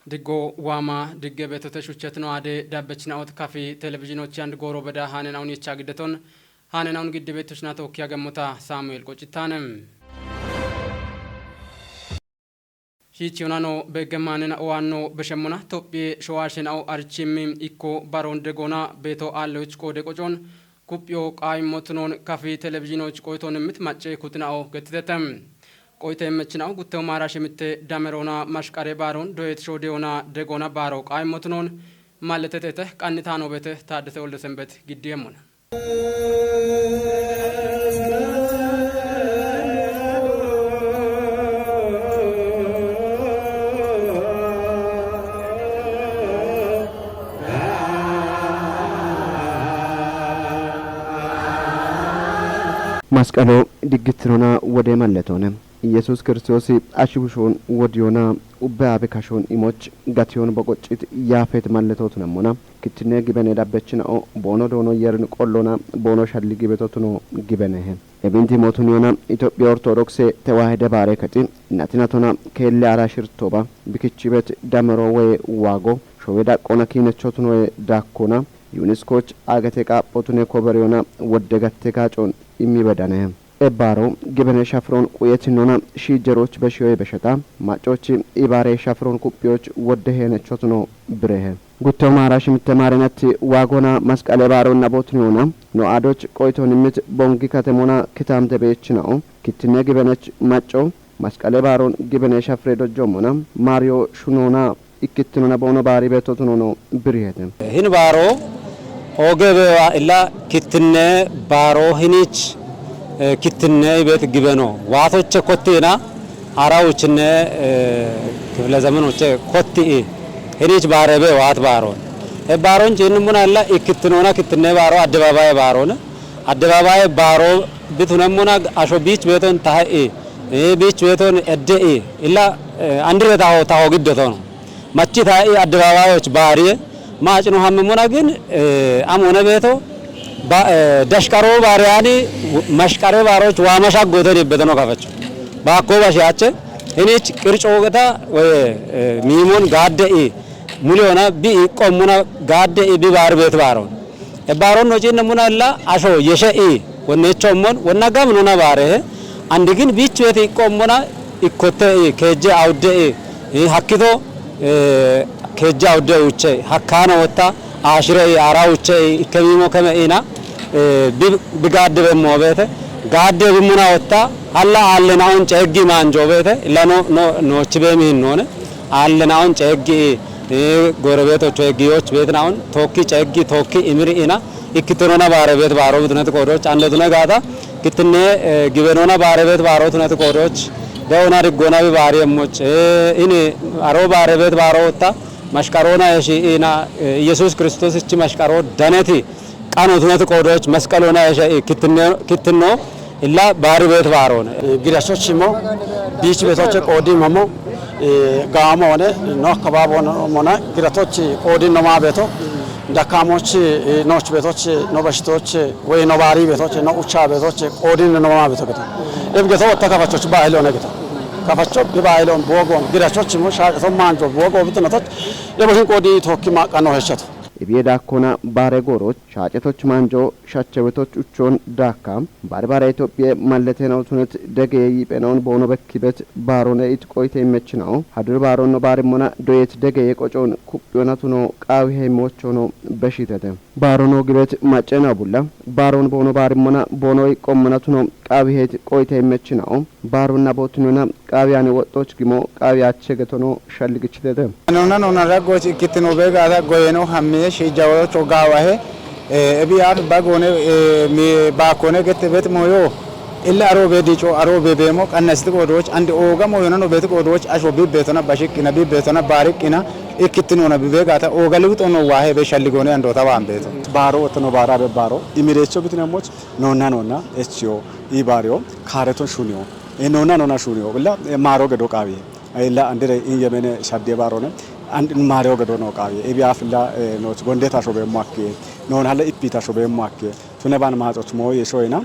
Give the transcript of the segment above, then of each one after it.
Digo wama digge betoteshuchet no ade dabbechna ot kafi televisionochi and goro beda hanenaun yechagdeton hanenaun gidde betoshna tokkiya gammota Samuel Qochitanem Hichionano begemanena oanno beshemuna topie shoashen au archimim ikko baron degona beto alloch kode qojon kupyo qaimotnon kafi televisionochi qoyton mitmache kutnao gettetem ቆይተ መችናው ጉተው ማራሽ ምት ዳመሮና ማሽቃሬ ባሮን ዶየት ሾዴውና ደጎና ባሮ ቃይሞትኖን ማለተተተ ቃንታ ነው በተ ታደተ ወልደ ሰንበት ግዲየሙና ማስቀሎ ድግትሮና ወደ ማለቶነ ኢየሱስ ክርስቶስ አሽቡሾን ወዲዮና ኡባበካሾን ኢሞች ጋቲዮን በቆጭት ያፈት ማለቶት ነሞና ክትነ ግበነ ዳበችናኦ ቦኖ ዶኖ የርን ቆሎና ቦኖ ሻልጊ በቶትኖ ግበነህ ኤብንቲ ሞቱኒዮና ኢትዮጵያ ኦርቶዶክስ ተዋህደ ባረከቲ እናትናቶና ከለ አራሽርቶባ ቢክቺበት ዳመሮ ወይ ዋጎ ሾዌዳ ቆናኪነቾቱን ወይ ዳኮና ዩኒስኮች አገቴቃ ፖቱኔ ኮበሪዮና ወደጋቴካጮን የሚበዳነ ኤባሮ ግበነ ሻፍሮን ቁየትኖና ሺጀሮች በሺዮይ በሸታ ማጮች ኢባሬ ሻፍሮን ኩፒዎች ወደሄነቾት ነው ብረህ ጉተው ማራሽ ምተማረነት ዋጎና መስቀለ ባሮና ቦትኒዮና ኖአዶች ቆይቶንምት ቦንጊ ከተሞና ክታም ተበች ነው ክትነ ግበነች ማጮ መስቀለ ባሮን ግበነ ሻፍሬ ዶጆሞና ማሪዮ ሹኖና ኢክትኖና ቦኖ ባሪ በቶትኖ ነው ብርሄት ሂን ባሮ ኦገበ ኢላ ክትነ ባሮ ሂኒች ክትነ ቤት ግበኖ ዋቶች ኮቴና አራውችነ ክፍለ ዘመኖች ኮቲ ሂኒች ባረበ ዋት ባሮን ባሮን ጀንሙና አላ ኢክትኖና ክትነ ባሮ አደባባይ ባሮ ቢቱነሙና አሾ ቢች ቤቶን ታሄ ቢች ቤቶን እደኤ ኢላ አንድረ ታው ግደቶ ነው ማቺ ታሄ አደባባዮች ባሪየ ማጭኑ ሀመሙና ግን አሞነ ቤቶ ደሽቀሮ ባሪያኒ መሽቀሬ ባሮች ዋመሻ ጎተን ይበተኖ ካፈች ባኮ ባሻቸ እኔች ቅርጮ ገታ ወይ ሚሞን ጋደኢ ሙሊዮና ቢቆሙና ጋደኢ ቢባር ቤት ባሮን ባሮን ነው ጀነሙናላ አሾ የሸኢ ወነቾሞን ወናጋምኑና ባሬ አንድ ግን ቢች ቤት ይቆሙና ይኮተ ከጀ አውደኢ ሀክቶ ከጃ አውደውቼ ሀካና ወጣ አሽሬ አራውቼ ከሚሞ ከመኢና ቢጋደበ ሞበተ ጋደበ ሙና ወጣ አላ አለናውን ጨጊ ማንጆ በተ ለኖ ኖች በሚን ሆነ አለናውን ጨጊ ጎረቤቶች ጨጊዎች ቤትናውን ቶኪ ጨጊ ቶኪ ኢምሪኢና ኢክትሮና ባረቤት ባሮብትነት ቆዶች አንለቱና ጋታ ክትነ ግበኖና ባረቤት ባሮትነት ቆዶች ደውና ድጎና ባሪየሞች ኢኒ አሮ ባረቤት ባሮታ ማሽቀሮና የሺኢና ኢየሱስ ክርስቶስ እቺ ማሽቀሮ ደነቲ ቃኖትነት ቆዶች መስቀሎና የሺ ክትኖ ኢላ ባሪ ቤት ባሮነ ግዳሾች ሞ ቢች ቤቶች ቆዲ መሞ ጋሞ ሆነ ነው ከባቦ ሆነ ግዳቶች ቆዲ ነው ማቤቶ ዳካሞች ኖች ቤቶች ነው በሽቶች ወይ ነው ባሪ ቤቶች ነው ኡቻ ቤቶች ቆዲ ነው ማቤቶ ገታ እብገቶ ተከፋቾች ባይሎ ነገታ ካፋቾ ቢባይሎን ቦጎን ግዳቾች ሞ ሻቀቶ ማንጆ ቦጎ ብትነቶች የቦሽን ቆዲ ቶኪ ማቃኖ ሄቸቱ ኢቢዳኮና ባረጎሮች ሻጨቶች ማንጆ ሻቸውቶች ኡቾን ዳካ ባርባራ ኢትዮጵያ ማለተናው ቱነት ደገይ ይበናውን ቦኖ በክበት ባሮነ ኢትቆይተ ይመችናው ሀድር ባሮን ባርሞና ዶየት ደገይ ቆጮን ኩጵዮናቱ ነው ቃዊ ሄሞቾ ነው በሽተተ ባሮኖ ግበት ማጨና ቡላ ባሮን ቦኖ ባርሞና ቦኖ ይቆመናቱ ነው ቃዊ ሄት ቆይተ ይመችናው ባሮና ቦትኑና ቃዊያኔ ወጦች ግሞ ቃዊያቸ ገቶኖ ሸልግችተተ ነውና ረጎች ክትኖ በጋታ ጎየኖ ሀሜ ሺጃዎቹ ጋዋሄ እቢያት ባጎነ ባኮነ ገተበት ሞዮ ኢላ አሮቤ ዲጮ አሮቤ በሞ ቀነስት ቆዶች አንድ ኦጋ ሞዮና ነው ቤት ቆዶች አሾ ቢቤቶና ባሽቅና ቢቤቶና ባሪቅና ኢክትኖና ቢቤጋታ ኦጋ ልብጦ ነው ዋሄ በሸልጎነ አንዶ ታባን ቤቶ ባሮ ወተኖ ባራ በባሮ ኢሚሬቾ ቢትነሞች ኖና ኤችዮ ኢባሪዮ ካረቶን ሹኒዮ ኖና ሹኒዮ ብላ ማሮ ገዶ ቃቢ ኢላ አንድረ ኢየመነ ሻዴ ባሮነ አንድ ማሪዮ ገዶ ነው ቃቢ ኤቢያፍላ ኖች ጎንዴታ ሾበ ማከ ኖን ሀለ ኢፒታ ሾበ ማከ ቱነባን ማጾች ሞ የሾይና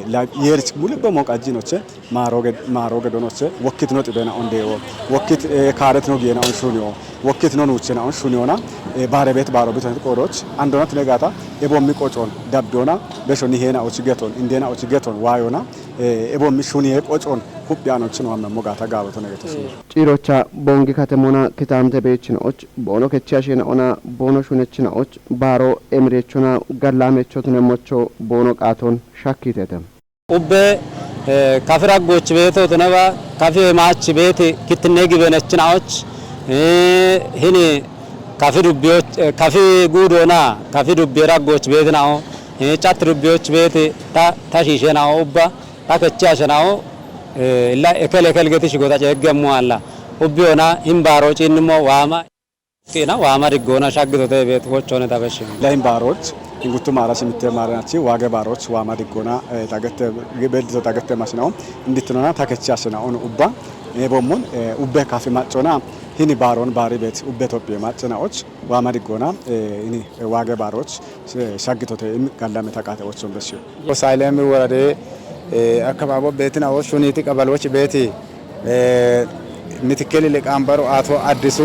la yerch mulibbe moqaji noche maroge donoche wokit not bena onde wokit karet no gena on shunio ወክት ነው ውጭና አሁን ሹኒዮና ባረቤት ባሮቤት ቆሮች አንዶናት ለጋታ ኤቦሚ ቆጮን ዳብዶና በሾኒ ሄና ኦችገቶን እንዴና ኦችገቶን ዋዮና ኤቦሚ ሹኒ ቆጮን ሁቢያኖች ነው አመሞጋታ ጋበቶ ነገተስ ጭሮቻ ቦንጊ ከተሞና ክታምተ ቤችኖች ቦኖ ከቻሽናኦና ቦኖ ሹነችናዎች ባሮ ኤምሬቹና ጋላሜቾት ነሞቾ ቦኖ ቃቶን ሻኪተተም ኡበ ካፍራጎች ቤቶ ተነባ ካፌ ማች ቤት ክትኔ ግበነችናዎች ሄኔ ካፌ ዱቢዎች ካፌ ጉዶና ካፌ ዱቢ ራጎች ቤት ናው ጫት ዱቢዎች ቤት ታሽሸናው ኡባ ታከቻሽናው ኢላ እከለከል ገትሽ ጎታ ጨገሙ አላ ኡቢዮና ኢምባሮጭ እንሞ ዋማ ጤና ዋማ ድጎና ሻግቶተ ቤት ወቾነ ታበሽ ለኢምባሮች እንጉቱ ማራሽ ምትማራናቺ ዋገ ባሮች ዋማ ድጎና ታገተ ገበልቶ ታገተ ማሽናው እንድትኖና ታከቻሽናው ኡባ ኤቦሙን ኡበ ካፌ ማጮና ሂኒ ባሮን ባሪ ቤት ኡበ ኢትዮጵያ ማጭናዎች ዋማ ድጎና ኢኒ ዋገ ባሮች ሻግቶተ ጋላመ ታቃተዎች ወንበሲዮ ሳይለም ወረደ አካባቢ ቤትና ወሹኒቲ ቀበሎች ቤቲ ምትከል ለቃምባሩ አቶ አዲሱ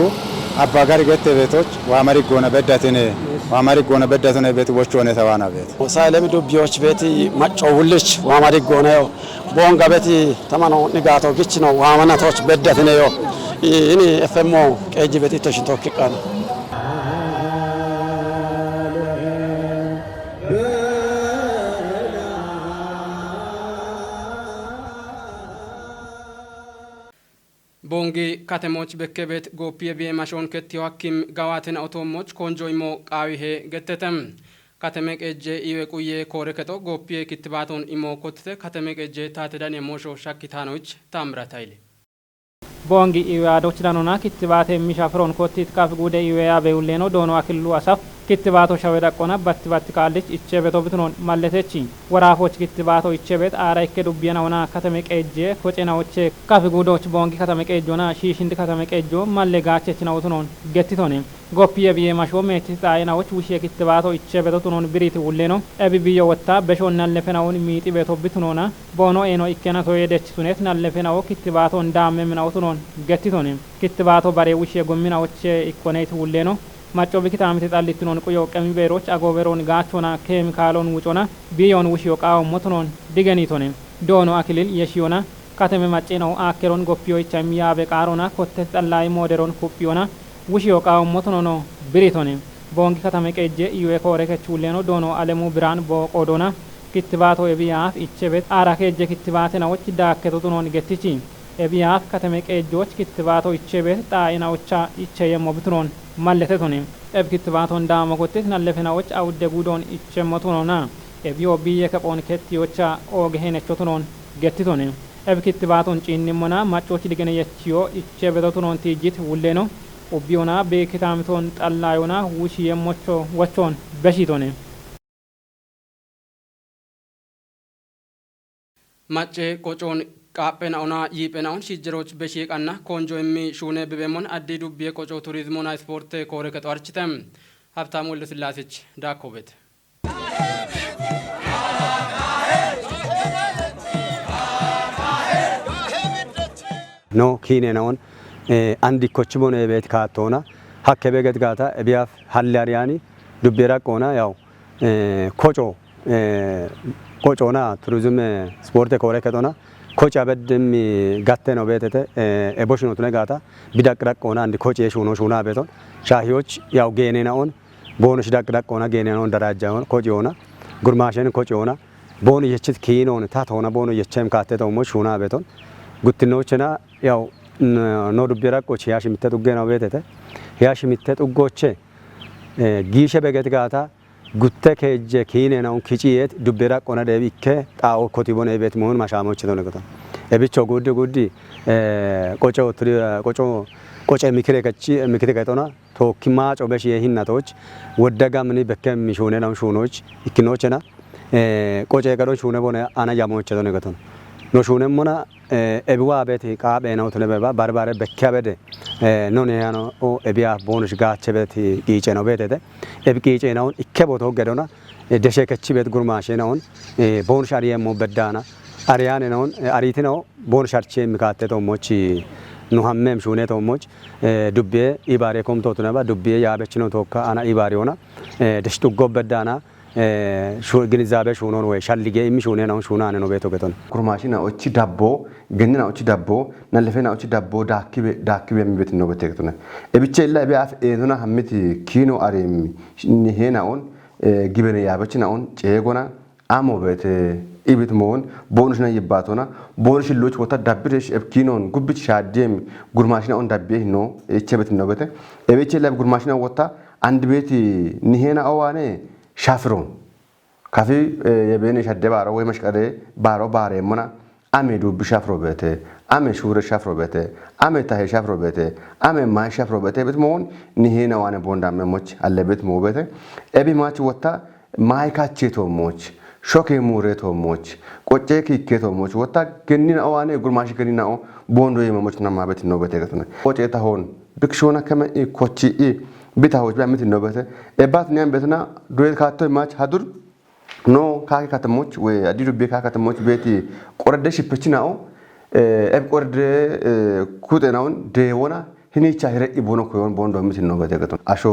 አባጋር ገተ ቤቶች ዋማሪ ጎነ በዳተነ ቤት ወቾነ ተዋና ቤት ሳይለም ዱቢዎች ቤት ማጮውልች ዋማሪ ጎነ ቦንጋ ቤት ተማኖ ንጋቶ ግች ነው ዋማናቶች በዳተነ ዮ ኢኒ ኤፍኤምኦ ቀጂ ቤት ተሽቶ ከቃና ቦንጊ ከተሞች በከቤት ጎፒ ቢማሾን ከቲዋኪም ጋዋትን አውቶሞች ኮንጆይሞ ቃዊሄ ገተተም ከተመ ቀጀ ይወቁየ ኮረከቶ ጎፒ ክትባቶን ኢሞ ኮትተ ከተመ ቀጀ ታተዳን የሞሾ ሻኪታኖች ታምራት ኃይሌ ቦንጊ ኢዋዶች ዳኖና ክትባቴ ሚሻፍሮን ኮቲት ካፍ ጉደ ኢዌያ በውሌኖ ዶኖ አክሉ አሳፍ ክትባቶ ሸወዳቆና ባትባት ካለች እቼ ቤቶ ብትኖን ማለተች ወራፎች ክትባቶ እቼ ቤት አራይከ ዱቢያናውና ከተመቀጀ ኮጨናዎች ካፍ ጉዶች ቦንጊ ከተመቀጆና ሺሽንድ ከተመቀጆ ማለጋቸች ነው ትኖን ገትቶኔ ጎፒየ ቢየ ማሾ ሜትታይናዎች ውሽ ክትባቶ እቼ ቤቶ ትኖን ብሪት ውሌኖ ኤቢቢዮ ወጣ በሾና ለፈናውን ሚጢ ቤቶ ብትኖና ቦኖ ኤኖ ኢከና ተወደች ሱኔት ናለፈናው ክትባቶ እንዳመምናው ትኖን ገትቶኔ ክትባቶ ባሬ ውሽ የጎሚናዎች ኢኮኔት ውሌኖ ማጮ ቢክታምት ጣልትኖን ቆዮ ቀሚ ቤሮች አጎበሮን ጋቾና ኬሚካሎን ውጮና ቢዮን ውሽ yoqaው ሞትኖን ዲገኒቶኔ ዶኖ አክሊል የሺዮና ከተመ ማጬናው አከሮን ጎፒዮች የሚያ በቃሮና ኮተት ጣላይ ሞዴሮን ኩፒዮና ውሽ yoqaው ሞትኖኖ ብሪቶኔ ቦንጊ ከተመ ቀጀ ኢዌ ኮረከች ውሌኖ ዶኖ አለሙ ብራን ቦቆዶና ክትባቶ የቢያፍ ኢቸቤት አራከጀ ክትባቴናዎች ዳከቶቶኖን ገትቺ የቢያፍ ከተመ ቀጆች ክትባቶ ኢቸቤት ጣይናዎቻ ኢቸየሞ ብትኖን ማለተቶኔ ኤብ ክትባቶ እንዳመኮቴት ናለፈናዎች አውደ ጉዶን ኢቸሞቶኖና ኤቢዮ ቢየ ከጶን ከቲዮቻ ኦገሄነቾቶኖን ገትቶኔ ኤብ ክትባቶን ጪንሞና ማጮች ዲገነየቺዮ ኢቸበቶቶኖን ቲጂት ውሌኖ ኦቢዮና በክታምቶን ጣላዮና ውሽ የሞቾ ወቾን በሺቶኔ ማጬ ቆጮን ቃጴናውና ይጴናውን ሲጀሮች በሺቃና ኮንጆ የሚ ሹኔ በበሞን አዲ ዱብ የቆጮ ቱሪዝሙና ስፖርት ኮረከቶ አርችተም ሀብታሙ ለስላሴች ዳኮበት ኖ ኪኔናውን አንዲ ኮችቦነ ቤት ካቶና ሀከ በገት ጋታ ቢያፍ ሀላሪያኒ ዱቤራ ቆና ያው ቆጮና ቱሪዝም ስፖርት ኮረከቶና ኮጫ በደም ጋተ ነው ቤተተ ኤቦሽኖት ነጋታ ቢዳቅዳቆና አንድ ኮጭ የሹኖ ሹና ቤቶን ሻሂዎች ያው ጌኔናውን ቦኖሽ ዳቅዳቆና ጌኔናውን ደራጃውን ኮጭ ሆና ጉርማሽን ኮጭ ሆና ቦኖ የችት ኪኖን ታቶና ቦኖ የቸም ካተተው ሞ ሹና ቤቶን ጉትኖችና ያው ኖ ዱቤራ ቆጭ ያሽ ምተጡገ ነው ቤተተ ያሽ ምተጡጎቼ ጊሸ በገት ጋታ ጉተ ከጀ ኪኔናውን ኪጪየት ዱቤራ ቆና ደቢከ ጣኦ ኮቲቦነ ቤት መሆን ማሻሞች ነው ነገታ እብቾ ጉዲ ቆጮ ምክሬ ከቶና ቶኪማ ጮበሽ የሂናቶች ወደጋ ምን በከም ሚሾነ ነው ሹኖች ኢክኖችና ቆጨ ቀሮች ሹነ ቦነ አና ያሞች ነው ነገታ ኖ ሹነ ሞና ኤብዋ ቤት ቃበ ነው ተነበባ ባርባረ በከበደ ኖ ነያኖ ኦ ኤቢያ ቦንሽ ጋቸ ቤት ቂጨ ነው ቤተተ ኤብቂጨ ነው ኢከቦቶ ገዶና ደሸከች ቤት ጉርማሽ ነው ቦንሽ አሪየሞ በዳና አሪያኔ ነው አሪቲ ነው ቦንሽ አርቼ ምካተቶ ሞች nuhammem shune tomoch dubbe ibare kom totunaba dubbe yaabechino tokka ana ibare ona deshtu gobbedana ግንዛቤ ሹኖ ነው ሻልጌ የሚሹኔ ነው ሹና ነው ቤቶ ገቶን ኩርማሽና ኦቺ ዳቦ ገንና ኦቺ ዳቦ ናለፈና ኦቺ ዳቦ ዳኪብ የሚቤት ነው በተክቱና እብቸላ ቢአፍ ኤኑና ሐምት ኪኖ አሬም ኒሄናውን ግበነ ያበችናውን ጨጎና አሞ ቤት ኢብት ሞን ቦኑሽና ይባቶና ቦኑሽሎች ወታ ዳብረሽ እብኪኖን ጉብች ሻዴም ጉርማሽና ኦን ዳቤ ነው እቸበት ነው በተ እብቸላ ጉርማሽና ወታ አንድ ቤት ኒሄና አዋኔ ሻፍሮን ካፊ የበኔ ሸደባሮ ወይ መስቀደ ባሮ ባሬ ሙና አሜ ዱብ ሻፍሮ በተ አሜ ሹር ሻፍሮ በተ አሜ ታሄ ሻፍሮ በተ አሜ ማይ ሻፍሮ በተ በትሞን ንሄና ዋነ ቦንዳ መሞች አለበት ሞበተ ኤቢ ማች ወታ ማይካቼቶ ሞች ሾኬ ሙሬቶ ሞች ቆጬ ኪኬቶ ሞች ወታ ገኒና ዋነ ጉርማሽ ገኒናኦ ቦንዶ የመሞች ናማበት ነው በተገተነ ቆጬ ታሆን ብክሾና ከመ ኮቺ ቢታዎች በአመት ነው በተ ኤባት ኒያን በተና ዱዌት ካቶ ማች ሀዱር ኖ ካኪ ከተሞች ወይ አዲዱ ቤካ ከተሞች ቤቲ ቆረደ ሽፕችናው ኤብ ቆረደ ኩጤናውን ደወና ህኒቻ ህረኢ ቦኖ ኮይን ቦንዶ አመት ነው በተገቶ አሾ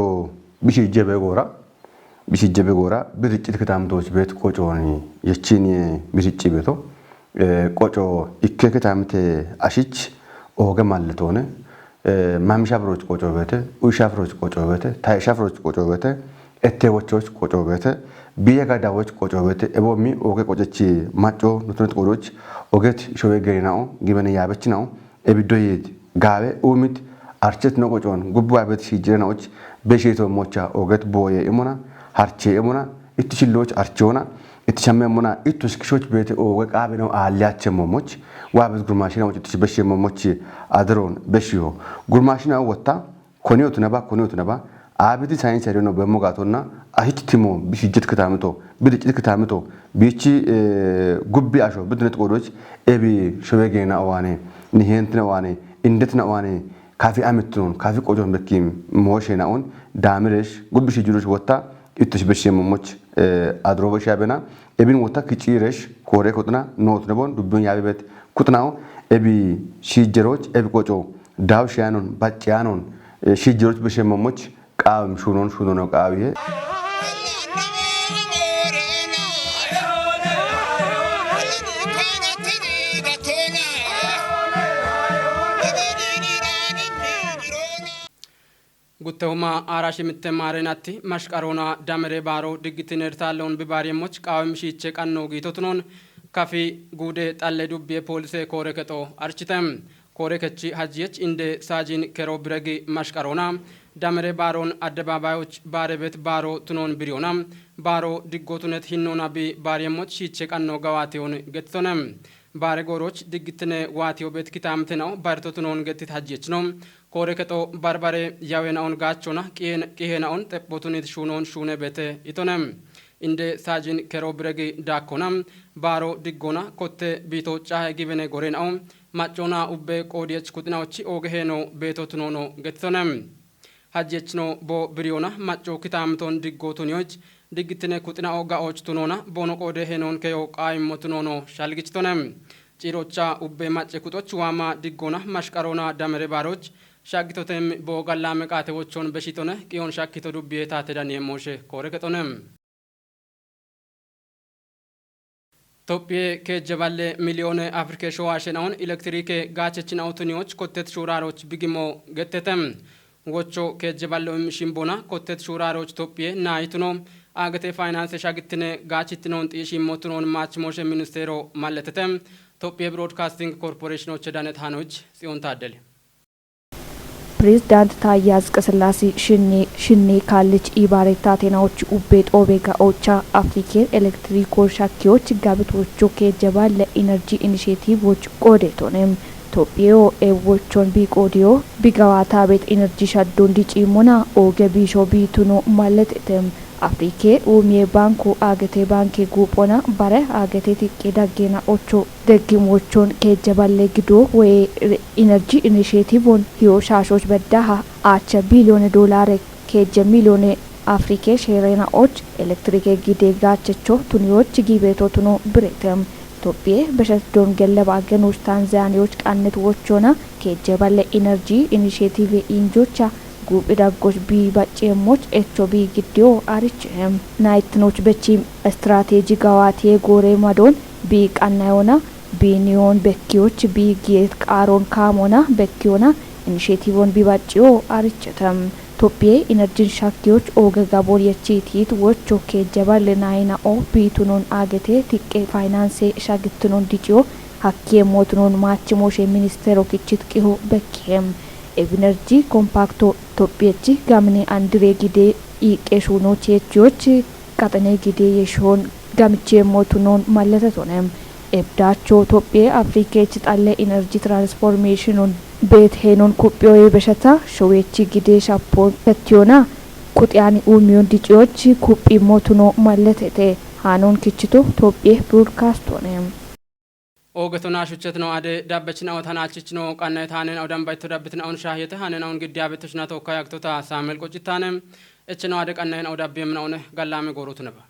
ቢሽጀበ ጎራ ብርጭት ከታምቶች ቤት ቆጮኒ የቺኒ ብርጭ ቤቶ ቆጮ ኢከከታምቴ አሽች ኦገ ማለቶነ ማምሻብሮች ቆጮ ቤተ ኡሻፍሮች ቆጮ ቤተ ታይሻፍሮች ቆጮ ቤተ እቴዎቾች ቆጮ ቤተ ቢየጋዳዎች ቆጮ ቤተ እቦሚ ኦገ ቆጨቺ ማጮ ኑትነት ቆሮች ኦገት ሾዌ ገሪናው ግበነ ያበችናው እብዶይት ጋቤ ኡሚት አርቸት ነው ቆጮን ጉቡ አበት ሲጀናዎች በሼቶ ሞቻ ኦገት ቦየ እሙና harche emuna itchilloch archona itchamemuna ituskishoch bete o waqabe no aliache momoch wabes gurmashina wach itchbeshe momoch adron beshiyo gurmashina wata koniyot naba abidi science ero no bemogatona ahichtimo bishijit katamito bidijit katamito bichi gubbi asho bidnet qodoch ebi shobegena awane nihentna awane indetna awane kafi amitun kafi qojon bekim moshena on damiresh gubbi shijuroch wata ittush beshemmoch adrobosh yabena ebin wota kichiresh kore kotna not nebon dubun yabet kutnao ebi shijeroch ebi qoco dawshanon bacyanon shijeroch beshemmoch qaam shunon no qaawiye ጉተውማ አራሽ ምተማረናቲ ማሽቃሮና ዳመሬ ባሮ ድግትን እርታለውን ቢባሪሞች ቃወም ሺቼ ቀኖ ጊቶትኖን ካፊ ጉዴ ጣለ ዱቤ ፖሊስ ኮረከቶ አርችተም ኮረከቺ ሀጂየች እንደ ሳጂን ከሮ ብረጊ ማሽቃሮና ዳመሬ ባሮን አደባባዮች ባረበት ባሮ ትኖን ብሪዮና ባሮ ድጎቱነት ሂኖና ቢባሪሞች ሺቼ ቀኖ ጋዋቴውን ገትቶነም ባረ ጎሮች ድግትነ ዋቴው ቤት ኪታምተናው ባርቶትኖን ገትት ሀጂየች ነው ኮረከቶ ባርባሬ ያዌናውን ጋቾና ቂሄናውን ጠቦቱኒት ሹኖን ሹነ ቤተ ኢቶነም እንደ ሳጂን ከሮ ብረጊ ዳኮናም ባሮ ድጎና ኮቴ ቢቶ ጫሄ ጊበነ ጎሬናው ማጮና ኡቤ ቆዲየች ኩጥናዎች ኦገሄኖ ቤቶትኖኖ ገትቶነም ሀጂየችኖ ቦ ብሪዮና ማጮ ኪታምቶን ድጎቱኒዎች ድግትነ ኩጥናኦ ጋዎች ቱኖና ቦኖ ቆደ ሄኖን ከዮ ቃይሞትኖኖ ሻልግችቶነም ጪሮቻ ኡቤ ማጨ ኩጦች ዋማ ድጎና ማሽቃሮና ዳመሬ ባሮች ሻግቶተም ቦጋላ መቃተዎቹን በሽቶነ ቂዮን ሻክቶ ዱብየታ ተዳን የሞሽ ኮረከቶነም ቶፒዬ ከጀባለ ሚሊዮን አፍሪካ ሸዋሸናውን ኤሌክትሪክ ጋቸችን አውቶኒዎች ኮቴት ሹራሮች ቢግሞ ገተተም ወቾ ከጀባለው ሽምቦና ኮቴት ሹራሮች ቶፒዬ ናይቱኖ አገቴ ፋይናንስ ሻግትነ ጋችትኖን ጢሽ ሞትኖን ማች ሞሽ ሚኒስቴሮ ማለተተም ቶፒዬ ብሮድካስቲንግ ኮርፖሬሽኖች ዳነት ሃኖች ጽዮን ታደለ ፕሬዝዳንት ታዬ አጽቀሥላሴ ሽኔ ካለች ኢባሬታ ቴናዎች ኡቤት ኦቤጋ ኦቻ አፍሪኬን ኤሌክትሪኮች ሻኪዎች ጋብቶቹ ከጀባለ ኢነርጂ ኢኒሼቲቭዎች ቆዴቶንም ቶፒዮ ኤዎቾን ቢቆዲዮ ቢጋዋታ ቤት ኢነርጂ ሻዶን ዲጪሞና ኦገ ቢሾ ቢቱኖ ማለትም አፍሪኬ ኡሚዬ ባንኩ አገቴ ባንኬ ጉጶና ባረ አገቴ ቲቄ ዳጌና ኦቾ ደግሞቾን ከጀባለ ግዶ ወይ ኢነርጂ ኢኒሼቲቭን ሂዮ ሻሾች በዳሃ አቸ ቢሊዮን ዶላር ከጀ ሚሊዮን አፍሪኬ ሼሬናዎች ኤሌክትሪክ ጊዴ ጋቸቾ ቱኒዎች ጊቤቶቱኖ ብሬተም ኢትዮጵያ በሸዶን ገለባ ገኖች ታንዛኒያዎች ቃነት ወቾና ከጀባለ ኢነርጂ ኢኒሼቲቭ ኢንጆቻ ጉብ ዳጎች ቢ ባጨሞች ኤችኦቢ ግዲዮ አርችም ናይትኖች በቺም ስትራቴጂ ጋዋቴ ጎሬ ማዶን ቢ ቃናዮና ቢኒዮን በኪዎች ቢ ጌት ቃሮን ካሞና በኪዮና ኢኒሼቲቭን ቢባጭዮ አርችተም ኢትዮጵያ ኢነርጂን ሻኪዎች ኦገጋቦር የቺቲት ወቾ ከጀባለ ናይና ኦ ቢቱኑን አገቴ ቲቄ ፋይናንስ ሻግትኑን ዲጪዮ ሀኪ ሞትኑን ማችሞሽ ሚኒስቴሩ ኪችት ቂሁ በኪም ኤነርጂ ኮምፓክቶ ኢትዮጵያቺ ጋምኔ አንድሬ ጊዴ ኢቄሹኖ ቼቾች ቀጠኔ ጊዴ የሾን ጋምቼ ሞቱኖን ማለተቶነም ኤብዳቾ ኢትዮጵያ አፍሪካች ጣለ ኢነርጂ ትራንስፎርሜሽኑን ቤት ሄኖን ኩጵዮ በሸታ ሾዌቺ ጊዴ ሻፖን ተቲዮና ቁጥያኒ ኡሚዮን ዲጪዎች ኩጵ ሞቱኖ ማለተቴ ሃኖን ኪችቶ ኢትዮጵያ ብሮድካስት ሆነም ኦገቶና ሹቸት ነው አደ ዳበችና ወታናችች ነው ቃና ታነን አውዳም ባይቶ ዳብትና አሁን ሻህየተ ሃነናውን ግዲያ በተሽና ተወካይ አክቶታ ሳሙኤል ቆጭታነም እች ነው አደ ቃናን አውዳብ የምናውነ ጋላሜ ጎሩት ነበር